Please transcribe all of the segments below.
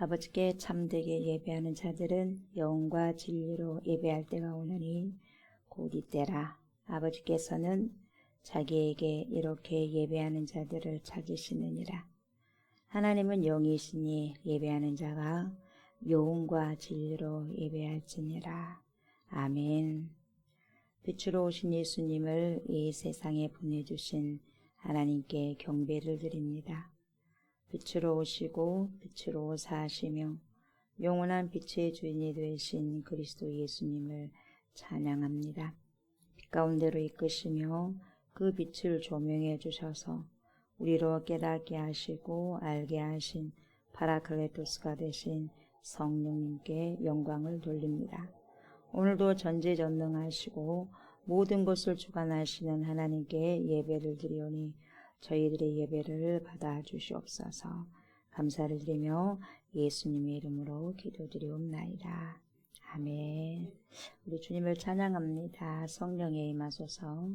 아버지께 참되게 예배하는 자들은 영과 진리로 예배할 때가 오느니 곧 이때라. 아버지께서는 자기에게 이렇게 예배하는 자들을 찾으시느니라. 하나님은 영이시니 예배하는 자가 영과 진리로 예배할지니라. 아멘. 빛으로 오신 예수님을 이 세상에 보내주신 하나님께 경배를 드립니다. 빛으로 오시고 빛으로 사시며 영원한 빛의 주인이 되신 그리스도 예수님을 찬양합니다. 빛 가운데로 이끄시며 그 빛을 조명해 주셔서 우리로 깨닫게 하시고 알게 하신 파라클레토스가 되신 성령님께 영광을 돌립니다. 오늘도 전지전능하시고 모든 것을 주관하시는 하나님께 예배를 드리오니 저희들의 예배를 받아주시옵소서. 감사를 드리며 예수님의 이름으로 기도드리옵나이다. 아멘. 우리 주님을 찬양합니다. 성령에 임하소서.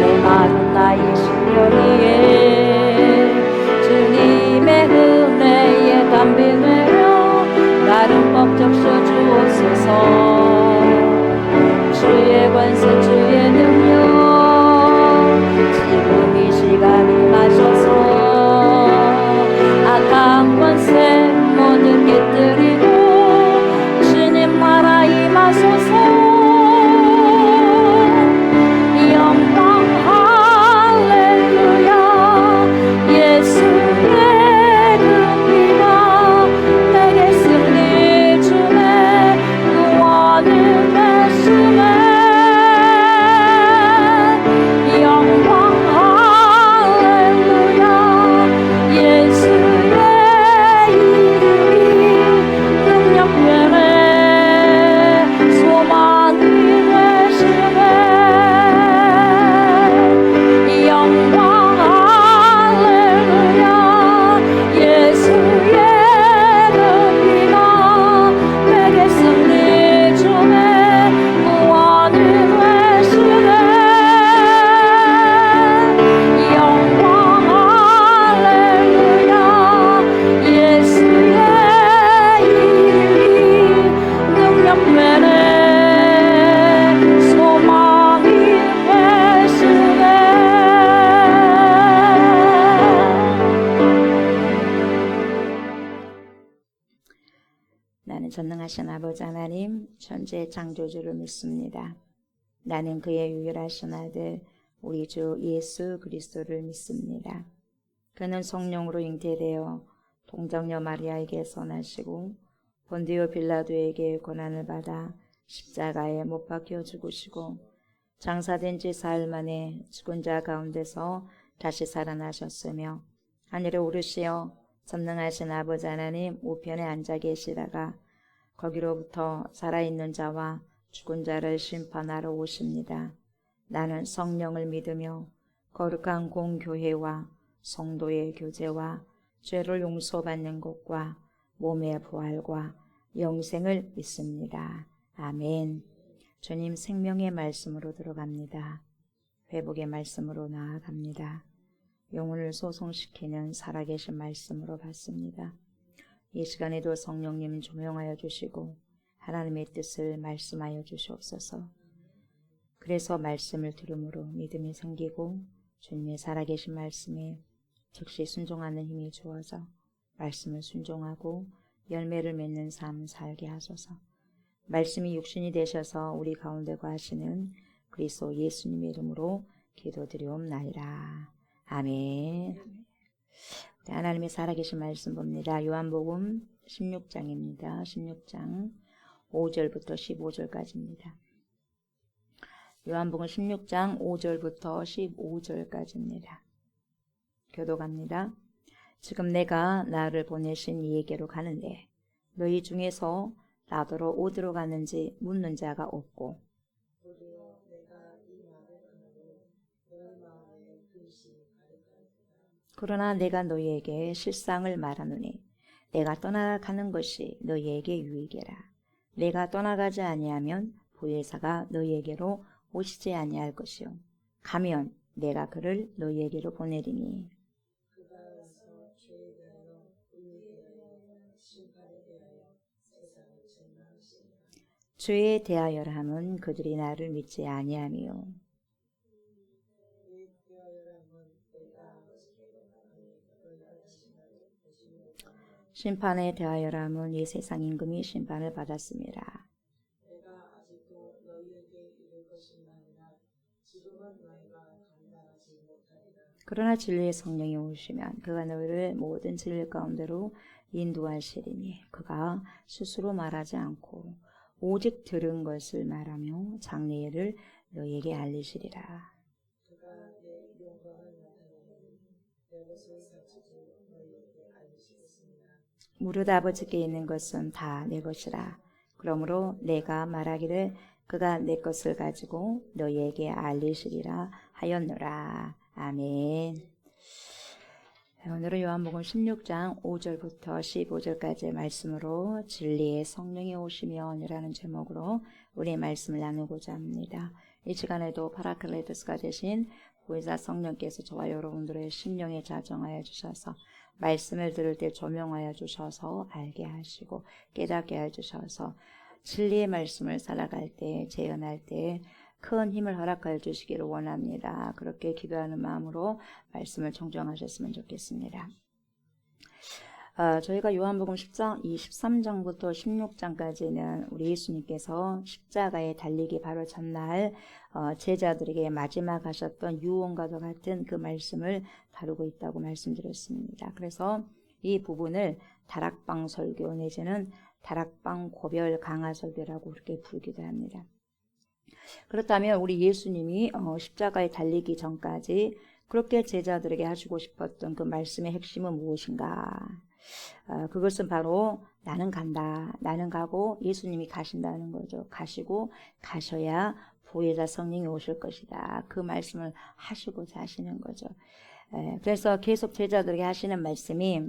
내 마른 나의 심령이에 주님의 은혜에 담비되며 나를 법 적셔 주옵소서. 주의 권세 주의 능력 지금 이 시간에 마셔서 악한 권세 모든 깨뜨리고 주님 나라 임하소서. 나는 전능하신 아버지 하나님 천지의 창조주를 믿습니다. 나는 그의 유일하신 아들 우리 주 예수 그리스도를 믿습니다. 그는 성령으로 잉태되어 동정녀 마리아에게서 나시고 본디오 빌라도에게 고난을 받아 십자가에 못 박혀 죽으시고 장사된 지 사흘 만에 죽은 자 가운데서 다시 살아나셨으며 하늘에 오르시어 전능하신 아버지 하나님 우편에 앉아 계시다가 거기로부터 살아있는 자와 죽은 자를 심판하러 오십니다. 나는 성령을 믿으며 거룩한 공교회와 성도의 교제와 죄를 용서받는 것과 몸의 부활과 영생을 믿습니다. 아멘. 주님 생명의 말씀으로 들어갑니다. 회복의 말씀으로 나아갑니다. 영혼을 소송시키는 살아계신 말씀으로 받습니다. 이 시간에도 성령님 조명하여 주시고 하나님의 뜻을 말씀하여 주시옵소서. 그래서 말씀을 들음으로 믿음이 생기고 주님의 살아계신 말씀에 즉시 순종하는 힘이 주어져 말씀을 순종하고 열매를 맺는 삶 살게 하소서. 말씀이 육신이 되셔서 우리 가운데 거하시는 그리스도 예수님의 이름으로 기도드리옵나이다. 아멘. 하나님의 살아계신 말씀 봅니다. 요한복음 16장입니다. 16장 5절부터 15절까지입니다. 요한복음 16장 5절부터 15절까지입니다. 교독합니다. 지금 내가 나를 보내신 이에게로 가는데 너희 중에서 나더러 어디로 가는지 묻는 자가 없고 도리어 내가 이 말을 하노니 너희 마음에 근심이 가득하리라. 그러나 내가 너희에게 실상을 말하노니 내가 떠나가는 것이 너희에게 유익이라. 내가 떠나가지 아니하면 보혜사가 너희에게로 오시지 아니할 것이요 가면 내가 그를 너희에게로 보내리니. 죄에 대하여라 함은 그들이 나를 믿지 아니함이요 심판에 대하여라 함은 이 세상 임금이 심판을 받았습니다. 그러나 진리의 성령이 오시면 그가 너희를 모든 진리 가운데로 인도하시리니 그가 스스로 말하지 않고 오직 들은 것을 말하며 장래일을 너희에게 알리시리라. 무릇 아버지께 있는 것은 다 내 것이라. 그러므로 내가 말하기를 그가 내 것을 가지고 너희에게 알리시리라 하였노라. 아멘. 오늘은 요한복음 16장 5절부터 15절까지의 말씀으로 진리의 성령이 오시면이라는 제목으로 우리의 말씀을 나누고자 합니다. 이 시간에도 파라클레토스가 되신 보혜사 성령께서 저와 여러분들의 심령에 자정하여 주셔서 말씀을 들을 때 조명하여 주셔서 알게 하시고 깨닫게 해주셔서 진리의 말씀을 살아갈 때 재현할 때 큰 힘을 허락하여 주시기를 원합니다. 그렇게 기도하는 마음으로 말씀을 청정하셨으면 좋겠습니다. 저희가 요한복음 10장 23장부터 16장까지는 우리 예수님께서 십자가에 달리기 바로 전날 제자들에게 마지막 하셨던 유언과도 같은 그 말씀을 다루고 있다고 말씀드렸습니다. 그래서 이 부분을 다락방 설교 내지는 다락방 고별 강화 설교라고 그렇게 부르기도 합니다. 그렇다면 우리 예수님이 십자가에 달리기 전까지 그렇게 제자들에게 하시고 싶었던 그 말씀의 핵심은 무엇인가? 그것은 바로 나는 간다. 나는 가고 예수님이 가신다는 거죠. 가시고 가셔야 보혜사 성령이 오실 것이다. 그 말씀을 하시고자 하시는 거죠. 그래서 계속 제자들에게 하시는 말씀이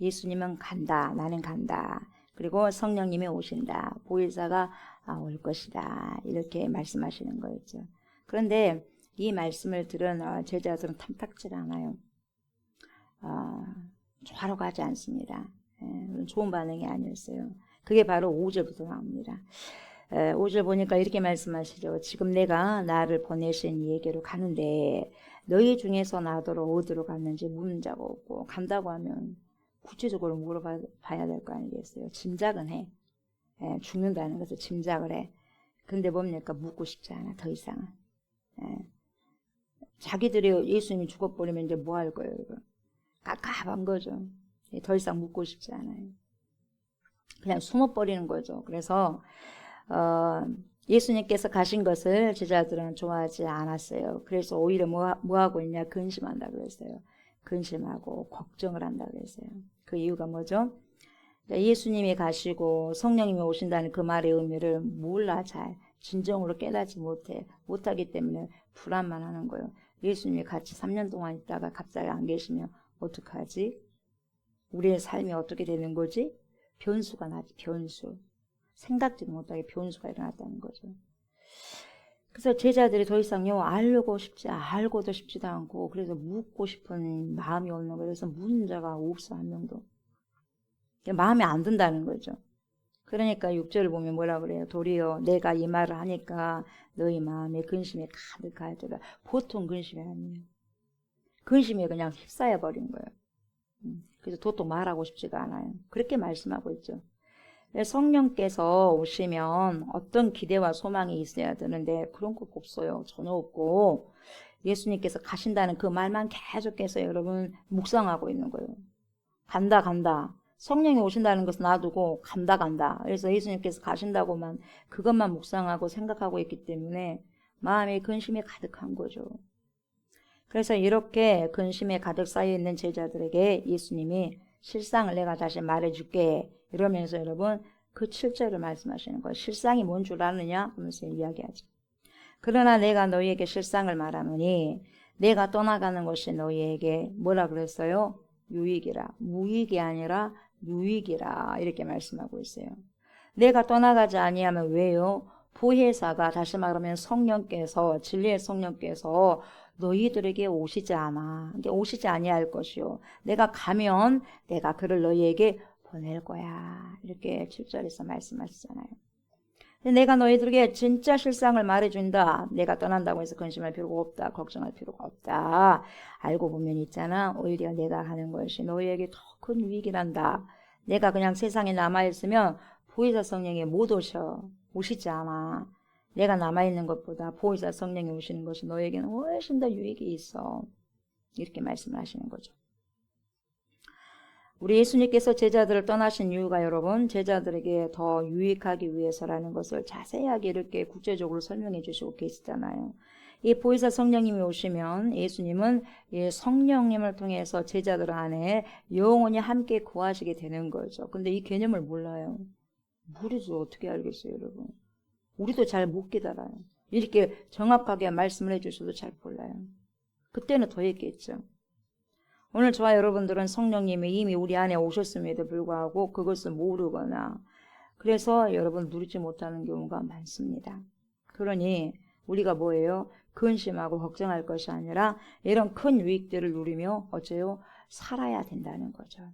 예수님은 간다. 나는 간다. 그리고 성령님이 오신다. 보혜사가 올 것이다. 이렇게 말씀하시는 거였죠. 그런데 이 말씀을 들은 제자들은 탐탁질 않아요. 좋아하고 하지 않습니다. 좋은 반응이 아니었어요. 그게 바로 5절부터 나옵니다. 5절 보니까 이렇게 말씀하시죠. 지금 내가 나를 보내신 이에게로 가는데 너희 중에서 나더러 어디로 갔는지 묻는 자가 없고 간다고 하면 구체적으로 물어봐야 될 거 아니겠어요. 짐작은 해. 죽는다는 것을 짐작을 해. 근데 뭡니까? 묻고 싶지 않아. 더 이상은. 자기들이 예수님이 죽어버리면 이제 뭐 할 거예요? 이거? 깝깝한 거죠. 더 이상 묻고 싶지 않아요. 그냥 숨어버리는 거죠. 그래서 예수님께서 가신 것을 제자들은 좋아하지 않았어요. 그래서 오히려 뭐 하고 있냐? 근심한다 그랬어요. 근심하고 걱정을 한다 그랬어요. 그 이유가 뭐죠? 예수님이 가시고 성령님이 오신다는 그 말의 의미를 몰라 잘 진정으로 깨닫지 못하기 때문에 불안만 하는 거예요. 예수님이 같이 3년 동안 있다가 갑자기 안 계시면 어떡하지? 우리의 삶이 어떻게 되는 거지? 변수가 나지. 변수. 생각지도 못하게 변수가 일어났다는 거죠. 그래서 제자들이 더 이상요 알고도 싶지도 않고 그래서 묻고 싶은 마음이 없는 거예요. 그래서 묻는 자가 없어 한 명도. 마음에 안 든다는 거죠. 그러니까 6절을 보면 뭐라 그래요? 도리어 내가 이 말을 하니까 너희 마음에 근심이 가득하더라. 보통 근심이 아니에요. 근심에 그냥 휩싸여 버린 거예요. 그래서 도통 말하고 싶지가 않아요. 그렇게 말씀하고 있죠. 성령께서 오시면 어떤 기대와 소망이 있어야 되는데 그런 거 없어요. 전혀 없고 예수님께서 가신다는 그 말만 계속해서 여러분 묵상하고 있는 거예요. 간다. 성령이 오신다는 것은 놔두고 간다. 그래서 예수님께서 가신다고만 그것만 묵상하고 생각하고 있기 때문에 마음에 근심이 가득한 거죠. 그래서 이렇게 근심에 가득 쌓여있는 제자들에게 예수님이 실상을 내가 다시 말해줄게 이러면서 여러분 그 7절을 말씀하시는 거예요. 실상이 뭔 줄 아느냐 하면서 이야기하죠. 그러나 내가 너희에게 실상을 말하노니 내가 떠나가는 것이 너희에게 뭐라 그랬어요? 유익이라. 무익이 아니라 유익이라 이렇게 말씀하고 있어요. 내가 떠나가지 아니하면 왜요? 보혜사가 다시 말하면 성령께서 진리의 성령께서 너희들에게 오시지 않아. 오시지 아니할 것이요. 내가 가면 내가 그를 너희에게 보낼 거야. 이렇게 7절에서 말씀하시잖아요. 내가 너희들에게 진짜 실상을 말해준다. 내가 떠난다고 해서 근심할 필요가 없다. 걱정할 필요가 없다. 알고 보면 있잖아. 오히려 내가 하는 것이 너희에게 더 큰 유익이란다. 내가 그냥 세상에 남아있으면 보혜사 성령이 못 오시지 않아. 내가 남아있는 것보다 보혜사 성령이 오시는 것이 너에게는 훨씬 더 유익이 있어. 이렇게 말씀을 하시는 거죠. 우리 예수님께서 제자들을 떠나신 이유가 여러분 제자들에게 더 유익하기 위해서라는 것을 자세하게 이렇게 구체적으로 설명해 주시고 계시잖아요. 이 보혜사 성령님이 오시면 예수님은 이 성령님을 통해서 제자들 안에 영원히 함께 거하시게 되는 거죠. 근데 이 개념을 몰라요. 우리도 어떻게 알겠어요, 여러분? 우리도 잘 못 깨달아요. 이렇게 정확하게 말씀을 해주셔도 잘 몰라요. 그때는 더 했겠죠. 오늘 저와 여러분들은 성령님이 이미 우리 안에 오셨음에도 불구하고 그것을 모르거나 그래서 여러분 누리지 못하는 경우가 많습니다. 그러니 우리가 뭐예요? 근심하고 걱정할 것이 아니라 이런 큰 유익들을 누리며 어째요? 살아야 된다는 거죠.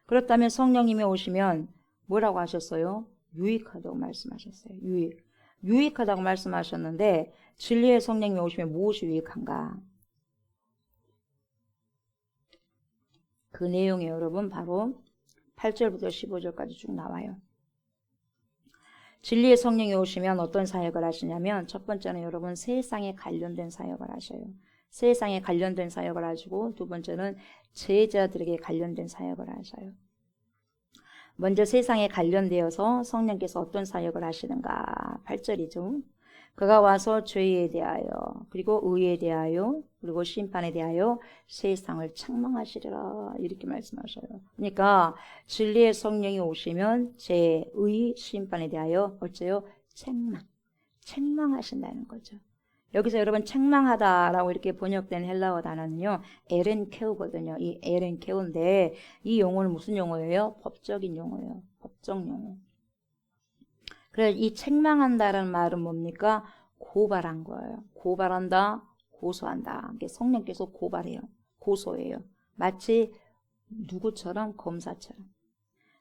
그렇다면 성령님이 오시면 뭐라고 하셨어요? 유익하다고 말씀하셨어요. 유익하다고 말씀하셨는데 진리의 성령님이 오시면 무엇이 유익한가? 그 내용이 여러분 바로 8절부터 15절까지 쭉 나와요. 진리의 성령이 오시면 어떤 사역을 하시냐면 첫 번째는 여러분 세상에 관련된 사역을 하셔요. 세상에 관련된 사역을 하시고 두 번째는 제자들에게 관련된 사역을 하셔요. 먼저 세상에 관련되어서 성령께서 어떤 사역을 하시는가 8절이죠. 그가 와서 죄에 대하여 그리고 의에 대하여 그리고 심판에 대하여 세상을 책망하시리라 이렇게 말씀하셔요. 그러니까 진리의 성령이 오시면 죄의 심판에 대하여 어째요? 책망하신다는 거죠. 여기서 여러분 책망하다라고 이렇게 번역된 헬라어 단어는요 에렌케우거든요. 이 에렌케우인데 이 용어는 무슨 용어예요? 법적인 용어예요. 법적 용어. 그래서 이 책망한다라는 말은 뭡니까? 고발한 거예요. 고발한다, 고소한다. 성령께서 고발해요. 고소해요. 마치 누구처럼? 검사처럼.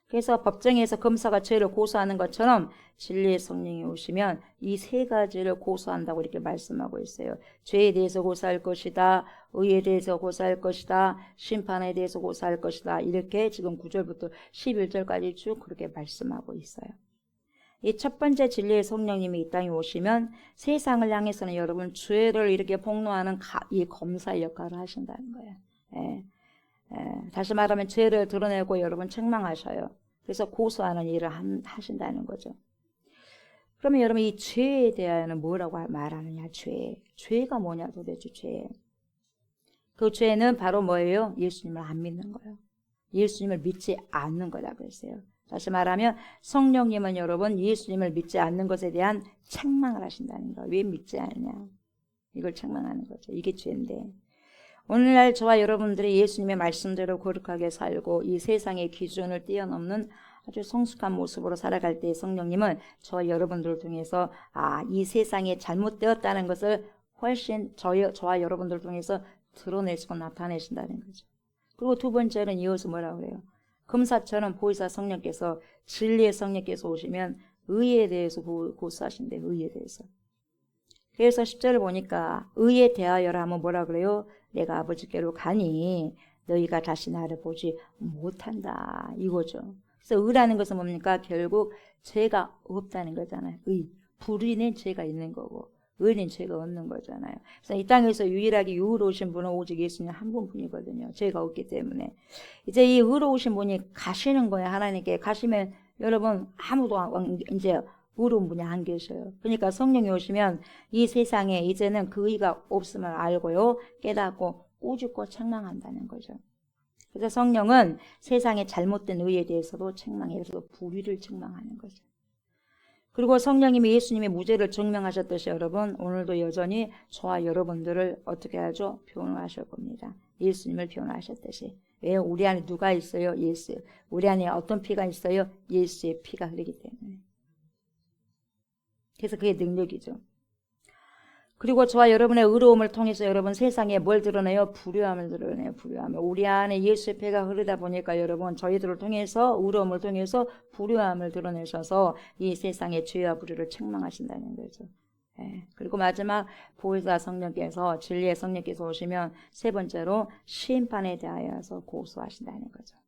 그래서 법정에서 검사가 죄를 고소하는 것처럼 진리의 성령이 오시면 이 세 가지를 고소한다고 이렇게 말씀하고 있어요. 죄에 대해서 고소할 것이다. 의에 대해서 고소할 것이다. 심판에 대해서 고소할 것이다. 이렇게 지금 9절부터 11절까지 쭉 그렇게 말씀하고 있어요. 이 첫 번째 진리의 성령님이 이 땅에 오시면 세상을 향해서는 여러분 죄를 이렇게 폭로하는 이 검사의 역할을 하신다는 거예요. 다시 말하면 죄를 드러내고 여러분 책망하셔요. 그래서 고소하는 일을 하신다는 거죠. 그러면 여러분 이 죄에 대하여는 뭐라고 말하느냐? 죄가 뭐냐 도대체 죄. 그 죄는 바로 뭐예요? 예수님을 안 믿는 거예요. 예수님을 믿지 않는 거다 그랬어요. 다시 말하면 성령님은 여러분 예수님을 믿지 않는 것에 대한 책망을 하신다는 거예요. 왜 믿지 않느냐? 이걸 책망하는 거죠. 이게 죄인데. 오늘날 저와 여러분들이 예수님의 말씀대로 거룩하게 살고 이 세상의 기준을 뛰어넘는 아주 성숙한 모습으로 살아갈 때 성령님은 저와 여러분들을 통해서 이 세상에 잘못되었다는 것을 훨씬 저와 여러분들을 통해서 드러내시고 나타내신다는 거죠. 그리고 두 번째는 이어서 뭐라고 그래요? 검사처럼 보혜사 성령께서 진리의 성령께서 오시면 의에 대해서 고소하신대. 의에 대해서. 그래서 10절을 보니까 의에 대하여라 하면 뭐라 그래요? 내가 아버지께로 가니 너희가 다시 나를 보지 못한다 이거죠. 그래서 의라는 것은 뭡니까? 결국 죄가 없다는 거잖아요. 불의는 죄가 있는 거고 의는 죄가 없는 거잖아요. 그래서 이 땅에서 유일하게 의로우신 분은 오직 예수님 한 분뿐이거든요. 죄가 없기 때문에 이제 이 의로우신 분이 가시는 거예요. 하나님께 가시면 여러분 아무도 이제 의로운 분이 안 계셔요. 그러니까 성령이 오시면 이 세상에 이제는 그 의가 없음을 알고요. 깨닫고 꾸짖고 책망한다는 거죠. 그래서 성령은 세상의 잘못된 의에 대해서도 책망해요. 그래서 불의를 책망하는 거죠. 그리고 성령님이 예수님의 무죄를 증명하셨듯이 여러분 오늘도 여전히 저와 여러분들을 어떻게 하죠? 변호하실 겁니다. 예수님을 변호하셨듯이. 왜? 우리 안에 누가 있어요? 예수. 우리 안에 어떤 피가 있어요? 예수의 피가 흐르기 때문에. 그래서 그게 능력이죠. 그리고 저와 여러분의 의로움을 통해서 여러분 세상에 뭘 드러내요? 불의함을 드러내요. 불의함을. 우리 안에 예수의 피가 흐르다 보니까 여러분 저희들을 통해서 의로움을 통해서 불의함을 드러내셔서 이 세상의 죄와 불의를 책망하신다는 거죠. 예. 그리고 마지막 보혜사 성령께서 진리의 성령께서 오시면 세 번째로 심판에 대하여서 고소하신다는 거죠.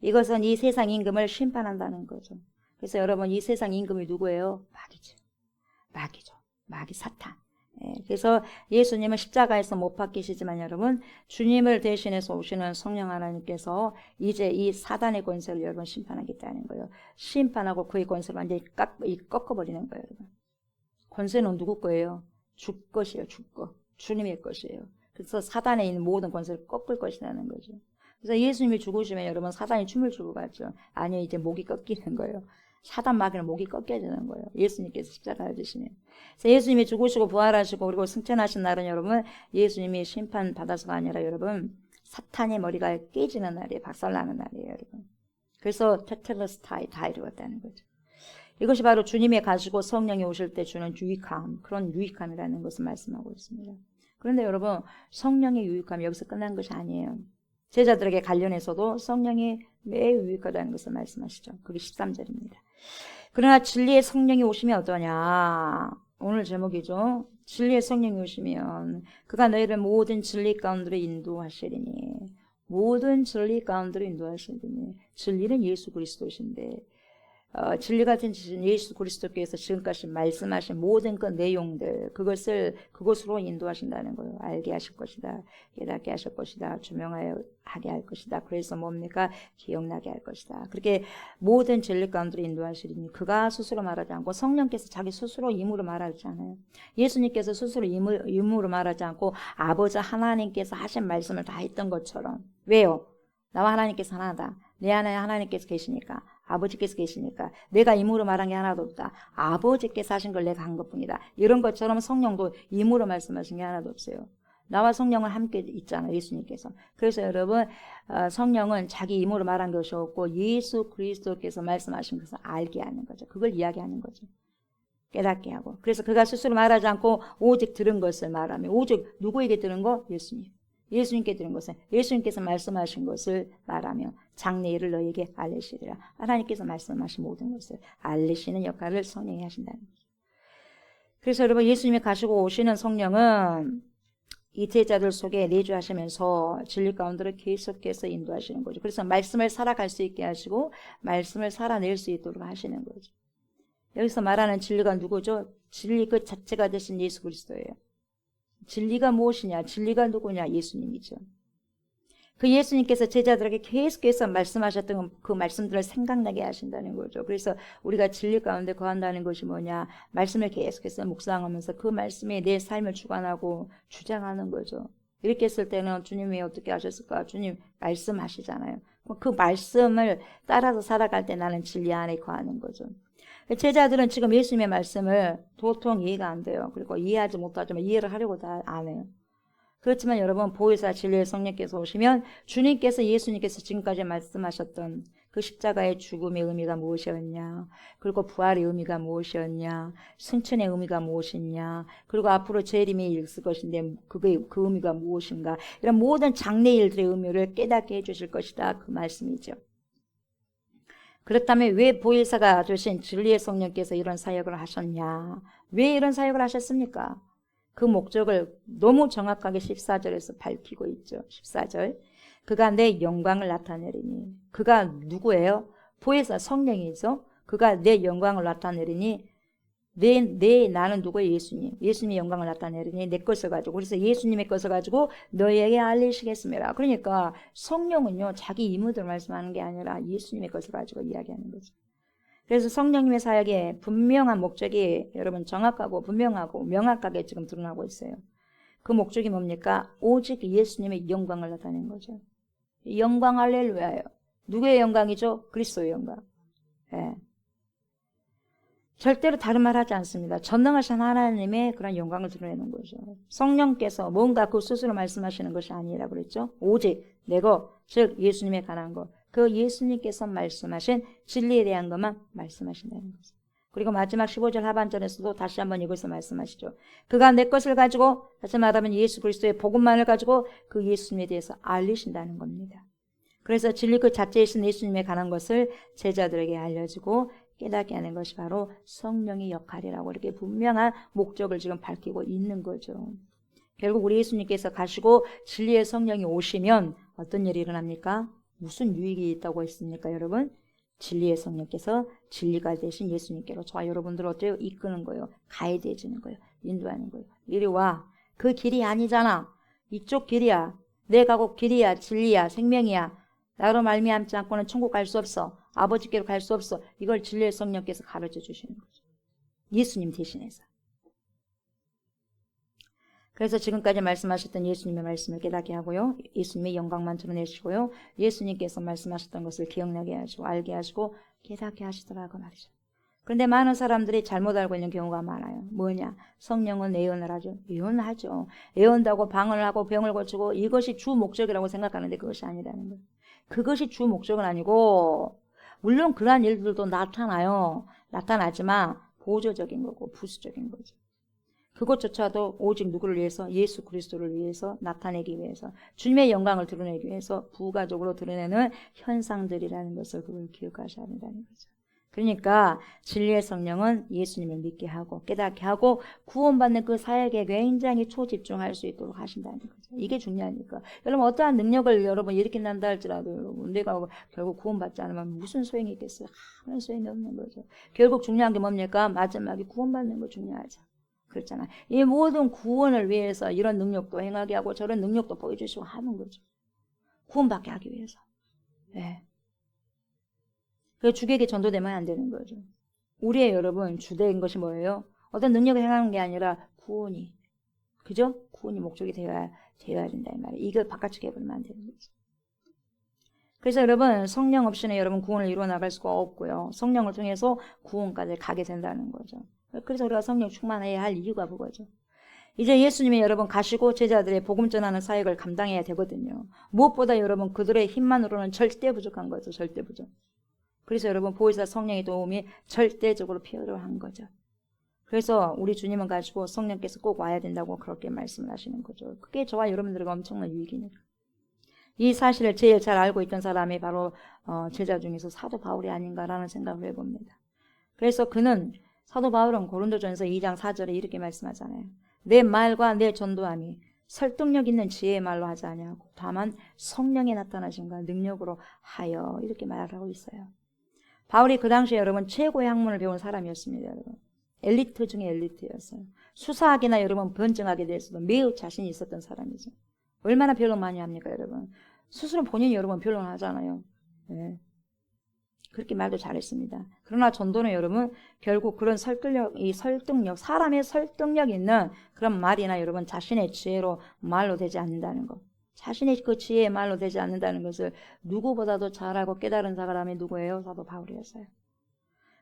이것은 이 세상 임금을 심판한다는 거죠. 그래서 여러분 이 세상 임금이 누구예요? 마귀죠. 마귀죠. 마귀 사탄. 예, 그래서 예수님은 십자가에서 못 박히시지만 여러분 주님을 대신해서 오시는 성령 하나님께서 이제 이 사단의 권세를 여러분 심판하겠다는 거예요. 심판하고 그의 권세를 완전히 꺾어버리는 거예요. 여러분. 권세는 누구 거예요? 주 것이에요. 주 것. 주님의 것이에요. 그래서 사단에 있는 모든 권세를 꺾을 것이라는 거죠. 그래서 예수님이 죽으시면 여러분 사단이 춤을 추고 갔죠. 아니요, 이제 목이 꺾이는 거예요. 사단 마귀는 목이 꺾여지는 거예요. 예수님께서 십자가를 지시면. 그래서 예수님이 죽으시고 부활하시고 그리고 승천하신 날은 여러분 예수님이 심판 받아서가 아니라 여러분 사탄의 머리가 깨지는 날이에요. 박살나는 날이에요. 여러분. 그래서 테텔레스타이 다 이루었다는 거죠. 이것이 바로 주님이 가시고 성령이 오실 때 주는 유익함, 그런 유익함이라는 것을 말씀하고 있습니다. 그런데 여러분 성령의 유익함이 여기서 끝난 것이 아니에요. 제자들에게 관련해서도 성령이 매우 유익하다는 것을 말씀하시죠. 그게 13절입니다. 그러나 진리의 성령이 오시면 어떠냐? 오늘 제목이죠. 진리의 성령이 오시면 그가 너희를 모든 진리 가운데로 인도하시리니. 모든 진리 가운데로 인도하시리니. 진리는 예수 그리스도이신데 진리 같은 예수 그리스도께서 지금까지 말씀하신 모든 그 내용들 그것을 그곳으로 인도하신다는 거예요. 알게 하실 것이다. 깨닫게 하실 것이다. 조명하게 할 것이다. 그래서 뭡니까? 기억나게 할 것이다. 그렇게 모든 진리 가운데로 인도하시리니 그가 스스로 말하지 않고 성령께서 자기 스스로 임으로 말하지 않아요. 예수님께서 스스로 임으로 말하지 않고 아버지 하나님께서 하신 말씀을 다 했던 것처럼. 왜요? 나와 하나님께서 하나다. 내 안에 하나님께서 계시니까. 아버지께서 계시니까 내가 임으로 말한 게 하나도 없다. 아버지께서 하신 걸 내가 한 것뿐이다. 이런 것처럼 성령도 임으로 말씀하신 게 하나도 없어요. 나와 성령은 함께 있잖아요. 예수님께서. 그래서 여러분 성령은 자기 임으로 말한 것이 없고 예수 그리스도께서 말씀하신 것을 알게 하는 거죠. 그걸 이야기하는 거죠. 깨닫게 하고. 그래서 그가 스스로 말하지 않고 오직 들은 것을 말하며 오직 누구에게 들은 거? 예수님. 예수님께 들은 것은 예수님께서 말씀하신 것을 말하며 장래일을 너에게 알리시리라. 하나님께서 말씀하신 모든 것을 알리시는 역할을 성령이 하신다는 거죠. 그래서 여러분 예수님이 가시고 오시는 성령은 이 제자들 속에 내주하시면서 진리 가운데로 계속해서 인도하시는 거죠. 그래서 말씀을 살아갈 수 있게 하시고 말씀을 살아낼 수 있도록 하시는 거죠. 여기서 말하는 진리가 누구죠? 진리 그 자체가 되신 예수 그리스도예요. 진리가 무엇이냐? 진리가 누구냐? 예수님이죠. 그 예수님께서 제자들에게 계속해서 말씀하셨던 그 말씀들을 생각나게 하신다는 거죠. 그래서 우리가 진리 가운데 거한다는 것이 뭐냐? 말씀을 계속해서 묵상하면서 그 말씀에 내 삶을 주관하고 주장하는 거죠. 이렇게 했을 때는 주님이 어떻게 하셨을까? 주님 말씀하시잖아요. 그 말씀을 따라서 살아갈 때 나는 진리 안에 거하는 거죠. 제자들은 지금 예수님의 말씀을 도통 이해가 안 돼요. 그리고 이해하지 못하지만 이해를 하려고 다 안 해요. 그렇지만 여러분 보혜사 진리의 성령께서 오시면 주님께서 예수님께서 지금까지 말씀하셨던 그 십자가의 죽음의 의미가 무엇이었냐, 그리고 부활의 의미가 무엇이었냐, 승천의 의미가 무엇이냐, 그리고 앞으로 재림이 있을 것인데 그 의미가 무엇인가, 이런 모든 장래일들의 의미를 깨닫게 해주실 것이다. 그 말씀이죠. 그렇다면 왜 보혜사가 되신 진리의 성령께서 이런 사역을 하셨냐? 왜 이런 사역을 하셨습니까? 그 목적을 너무 정확하게 14절에서 밝히고 있죠. 14절. 그가 내 영광을 나타내리니. 그가 누구예요? 보혜사 성령이죠. 그가 내 영광을 나타내리니 나는 누구예요? 예수님. 예수님의 영광을 나타내리니 내 것을 가지고. 그래서 예수님의 것을 가지고 너희에게 알리시겠습니다. 그러니까 성령은요, 자기 임무들 말씀하는 게 아니라 예수님의 것을 가지고 이야기하는 거죠. 그래서 성령님의 사역에 분명한 목적이 여러분 정확하고 분명하고 명확하게 지금 드러나고 있어요. 그 목적이 뭡니까? 오직 예수님의 영광을 나타내는 거죠. 영광 할렐루야예요. 누구의 영광이죠? 그리스도의 영광. 예. 절대로 다른 말 하지 않습니다. 전능하신 하나님의 그런 영광을 드러내는 거죠. 성령께서 뭔가 그 스스로 말씀하시는 것이 아니라 그랬죠. 오직 내가 즉 예수님에 관한 것, 그 예수님께서 말씀하신 진리에 대한 것만 말씀하신다는 거죠. 그리고 마지막 15절 하반절에서도 다시 한번 이것을 말씀하시죠. 그가 내 것을 가지고, 다시 말하면 예수 그리스도의 복음만을 가지고 그 예수님에 대해서 알리신다는 겁니다. 그래서 진리 그 자체이신 예수님에 관한 것을 제자들에게 알려주고 깨닫게 하는 것이 바로 성령의 역할이라고 이렇게 분명한 목적을 지금 밝히고 있는 거죠. 결국 우리 예수님께서 가시고 진리의 성령이 오시면 어떤 일이 일어납니까? 무슨 유익이 있다고 했습니까, 여러분? 진리의 성령께서 진리가 되신 예수님께로 저와 여러분들을 어때요? 이끄는 거예요. 가이드 해주는 거예요. 인도하는 거예요. 이리 와. 그 길이 아니잖아. 이쪽 길이야. 내 가고 길이야. 진리야. 생명이야. 나로 말미암지 않고는 천국 갈 수 없어. 아버지께로 갈 수 없어. 이걸 진리의 성령께서 가르쳐 주시는 거죠. 예수님 대신해서. 그래서 지금까지 말씀하셨던 예수님의 말씀을 깨닫게 하고요. 예수님의 영광만 드러내시고요. 예수님께서 말씀하셨던 것을 기억나게 하시고 알게 하시고 깨닫게 하시더라고 말이죠. 그런데 많은 사람들이 잘못 알고 있는 경우가 많아요. 뭐냐? 성령은 예언을 하죠. 예언을 하죠. 예언다고 방언을 하고 병을 고치고 이것이 주 목적이라고 생각하는데 그것이 아니라는 거예요. 그것이 주 목적은 아니고 물론 그러한 일들도 나타나요. 나타나지만 보조적인 거고 부수적인 거죠. 그것조차도 오직 누구를 위해서? 예수 그리스도를 위해서 나타내기 위해서 주님의 영광을 드러내기 위해서 부가적으로 드러내는 현상들이라는 것을 그걸 기억하셔야 한다는 거죠. 그러니까 진리의 성령은 예수님을 믿게 하고 깨닫게 하고 구원받는 그 사역에 굉장히 초집중할 수 있도록 하신다는 거죠. 이게 중요하니까. 여러분 어떠한 능력을 여러분 일으킨다 할지라도 여러분 내가 결국 구원받지 않으면 무슨 소용이 있겠어요? 아무런 소용이 없는 거죠. 결국 중요한 게 뭡니까? 마지막에 구원받는 거 중요하죠. 그렇잖아. 이 모든 구원을 위해서 이런 능력도 행하게 하고 저런 능력도 보여주시고 하는 거죠. 구원받게 하기 위해서. 네. 그 주객에 전도되면 안 되는 거죠. 우리의 여러분 주된 것이 뭐예요? 어떤 능력을 행하는 게 아니라 구원이. 그죠? 구원이 목적이 되어야 된다 이 말이에요. 이걸 바깥쪽에 해버리면 안 되는 거죠. 그래서 여러분 성령 없이는 여러분 구원을 이루어 나갈 수가 없고요. 성령을 통해서 구원까지 가게 된다는 거죠. 그래서 우리가 성령 충만해야 할 이유가 그거죠. 이제 예수님이 여러분 가시고 제자들의 복음 전하는 사역을 감당해야 되거든요. 무엇보다 여러분 그들의 힘만으로는 절대 부족한 거죠. 절대 부족. 그래서 여러분 보혜사 성령의 도움이 절대적으로 필요한 거죠. 그래서 우리 주님은 가지고 성령께서 꼭 와야 된다고 그렇게 말씀을 하시는 거죠. 그게 저와 여러분들과 엄청난 유익이니까. 이 사실을 제일 잘 알고 있던 사람이 바로 제자 중에서 사도 바울이 아닌가라는 생각을 해봅니다. 그래서 그는 사도 바울은 고린도전서 2장 4절에 이렇게 말씀하잖아요. 내 말과 내 전도함이 설득력 있는 지혜의 말로 하지 아니하고 다만 성령의 나타나심과 능력으로 하여 이렇게 말하고 있어요. 바울이 그 당시에 여러분 최고의 학문을 배운 사람이었습니다. 여러분. 엘리트 중에 엘리트였어요. 수사학이나 여러분 변증학에 대해서도 매우 자신이 있었던 사람이죠. 얼마나 변론 많이 합니까 여러분. 스스로 본인이 여러분 변론하잖아요. 네. 그렇게 말도 잘했습니다. 그러나 전도는 여러분 결국 그런 설득력, 사람의 설득력 있는 그런 말이나 여러분 자신의 지혜로 말로 되지 않는다는 것. 자신의 그 지혜의 말로 되지 않는다는 것을 누구보다도 잘 알고 깨달은 사람이 누구예요? 사도 바울이었어요.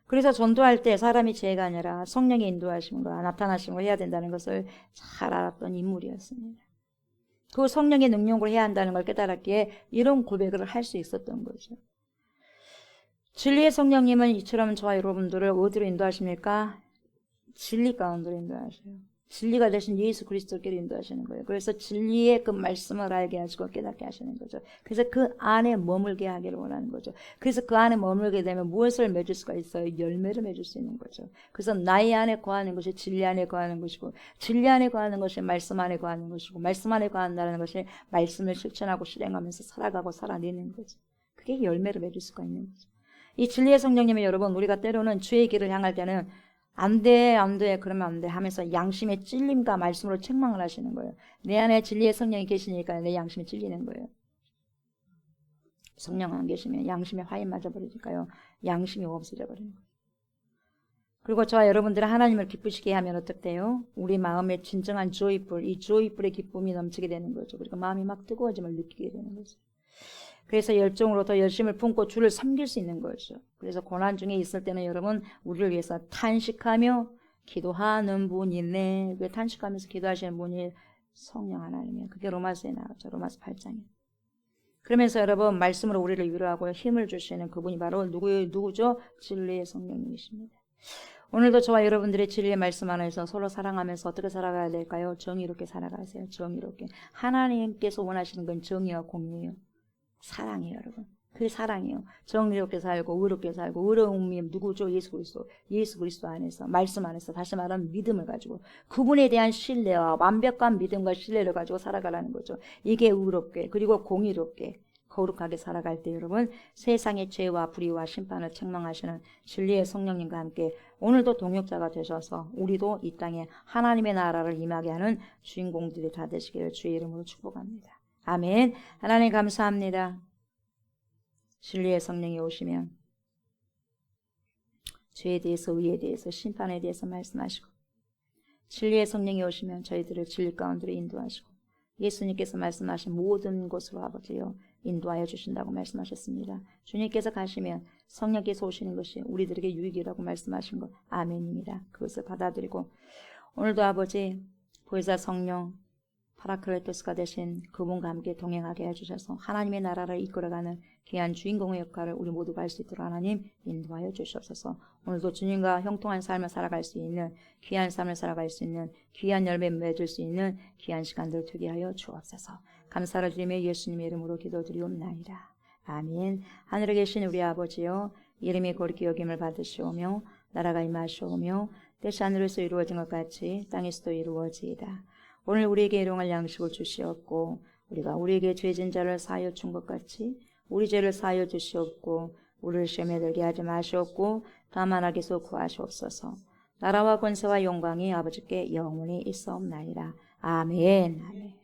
그래서 전도할 때 사람이 지혜가 아니라 성령의 인도하심과 나타나심을 해야 된다는 것을 잘 알았던 인물이었습니다. 그 성령의 능력으로 해야 한다는 걸 깨달았기에 이런 고백을 할 수 있었던 거죠. 진리의 성령님은 이처럼 저와 여러분들을 어디로 인도하십니까? 진리 가운데로 인도하셔요. 진리가 되신 예수 그리스도께로 인도하시는 거예요. 그래서 진리의 그 말씀을 알게 하시고 깨닫게 하시는 거죠. 그래서 그 안에 머물게 하기를 원하는 거죠. 그래서 그 안에 머물게 되면 무엇을 맺을 수가 있어요? 열매를 맺을 수 있는 거죠. 그래서 나의 안에 거하는 것이 진리 안에 거하는 것이고 진리 안에 거하는 것이 말씀 안에 거하는 것이고 말씀 안에 거한다는 것이 말씀을 실천하고 실행하면서 살아가고 살아내는 거죠. 그게 열매를 맺을 수가 있는 거죠. 이 진리의 성령님이 여러분 우리가 때로는 주의 길을 향할 때는 안 돼, 그러면 안 돼 하면서 양심의 찔림과 말씀으로 책망을 하시는 거예요. 내 안에 진리의 성령이 계시니까 내 양심이 찔리는 거예요. 성령 안 계시면 양심에 화인 맞아버리니까요. 양심이 없어져 버리는 거예요. 그리고 저와 여러분들은 하나님을 기쁘시게 하면 어떡해요? 우리 마음에 진정한 조이풀, 이 조이풀의 기쁨이 넘치게 되는 거죠. 그러니까 마음이 막 뜨거워짐을 느끼게 되는 거죠. 그래서 열정으로 더 열심을 품고 주를 섬길 수 있는 거죠. 그래서 고난 중에 있을 때는 여러분 우리를 위해서 탄식하며 기도하는 분이네. 그 탄식하면서 기도하시는 분이 성령 하나님이에요. 그게 로마서에 나왔죠. 로마서 8장에. 그러면서 여러분 말씀으로 우리를 위로하고 힘을 주시는 그분이 바로 누구죠? 진리의 성령님이십니다. 오늘도 저와 여러분들의 진리의 말씀 안에서 서로 사랑하면서 어떻게 살아가야 될까요? 정의롭게 살아가세요. 정의롭게. 하나님께서 원하시는 건 정의와 공의예요. 사랑이에요, 여러분. 그게 사랑이에요. 정의롭게 살고 의롭게 살고 의로움이 누구죠? 예수 그리스도. 예수 그리스도 안에서 말씀 안에서 다시 말하면 믿음을 가지고 그분에 대한 신뢰와 완벽한 믿음과 신뢰를 가지고 살아가라는 거죠. 이게 의롭게 그리고 공의롭게 거룩하게 살아갈 때 여러분 세상의 죄와 불의와 심판을 책망하시는 진리의 성령님과 함께 오늘도 동역자가 되셔서 우리도 이 땅에 하나님의 나라를 임하게 하는 주인공들이 다 되시기를 주의 이름으로 축복합니다. 아멘. 하나님 감사합니다. 진리의 성령이 오시면 죄에 대해서 의에 대해서 심판에 대해서 말씀하시고 진리의 성령이 오시면 저희들을 진리 가운데로 인도하시고 예수님께서 말씀하신 모든 곳으로 아버지요 인도하여 주신다고 말씀하셨습니다. 주님께서 가시면 성령께서 오시는 것이 우리들에게 유익이라고 말씀하신 것 아멘입니다. 그것을 받아들이고 오늘도 아버지 보혜사 성령 파라클레토스가 되신 그분과 함께 동행하게 해주셔서 하나님의 나라를 이끌어가는 귀한 주인공의 역할을 우리 모두가 할 수 있도록 하나님 인도하여 주시옵소서. 오늘도 주님과 형통한 삶을 살아갈 수 있는 귀한 삶을 살아갈 수 있는 귀한 열매 맺을 수 있는 귀한 시간들 되게 하여 주옵소서. 감사를 드리며 예수님의 이름으로 기도드리옵나이다. 아멘. 하늘에 계신 우리 아버지여 이름이 거룩히 여김을 받으시오며 나라가 임하시오며 뜻이 하늘에서 이루어진 것 같이 땅에서도 이루어지이다. 오늘 우리에게 일용할 양식을 주시옵고 우리가 우리에게 죄진 자를 사하여 준 것 같이 우리 죄를 사하여 주시옵고 우리를 시험에 들게 하지 마시옵고 다만 악에서 구하시옵소서. 나라와 권세와 영광이 아버지께 영원히 있사옵나이다. 아멘. 아멘.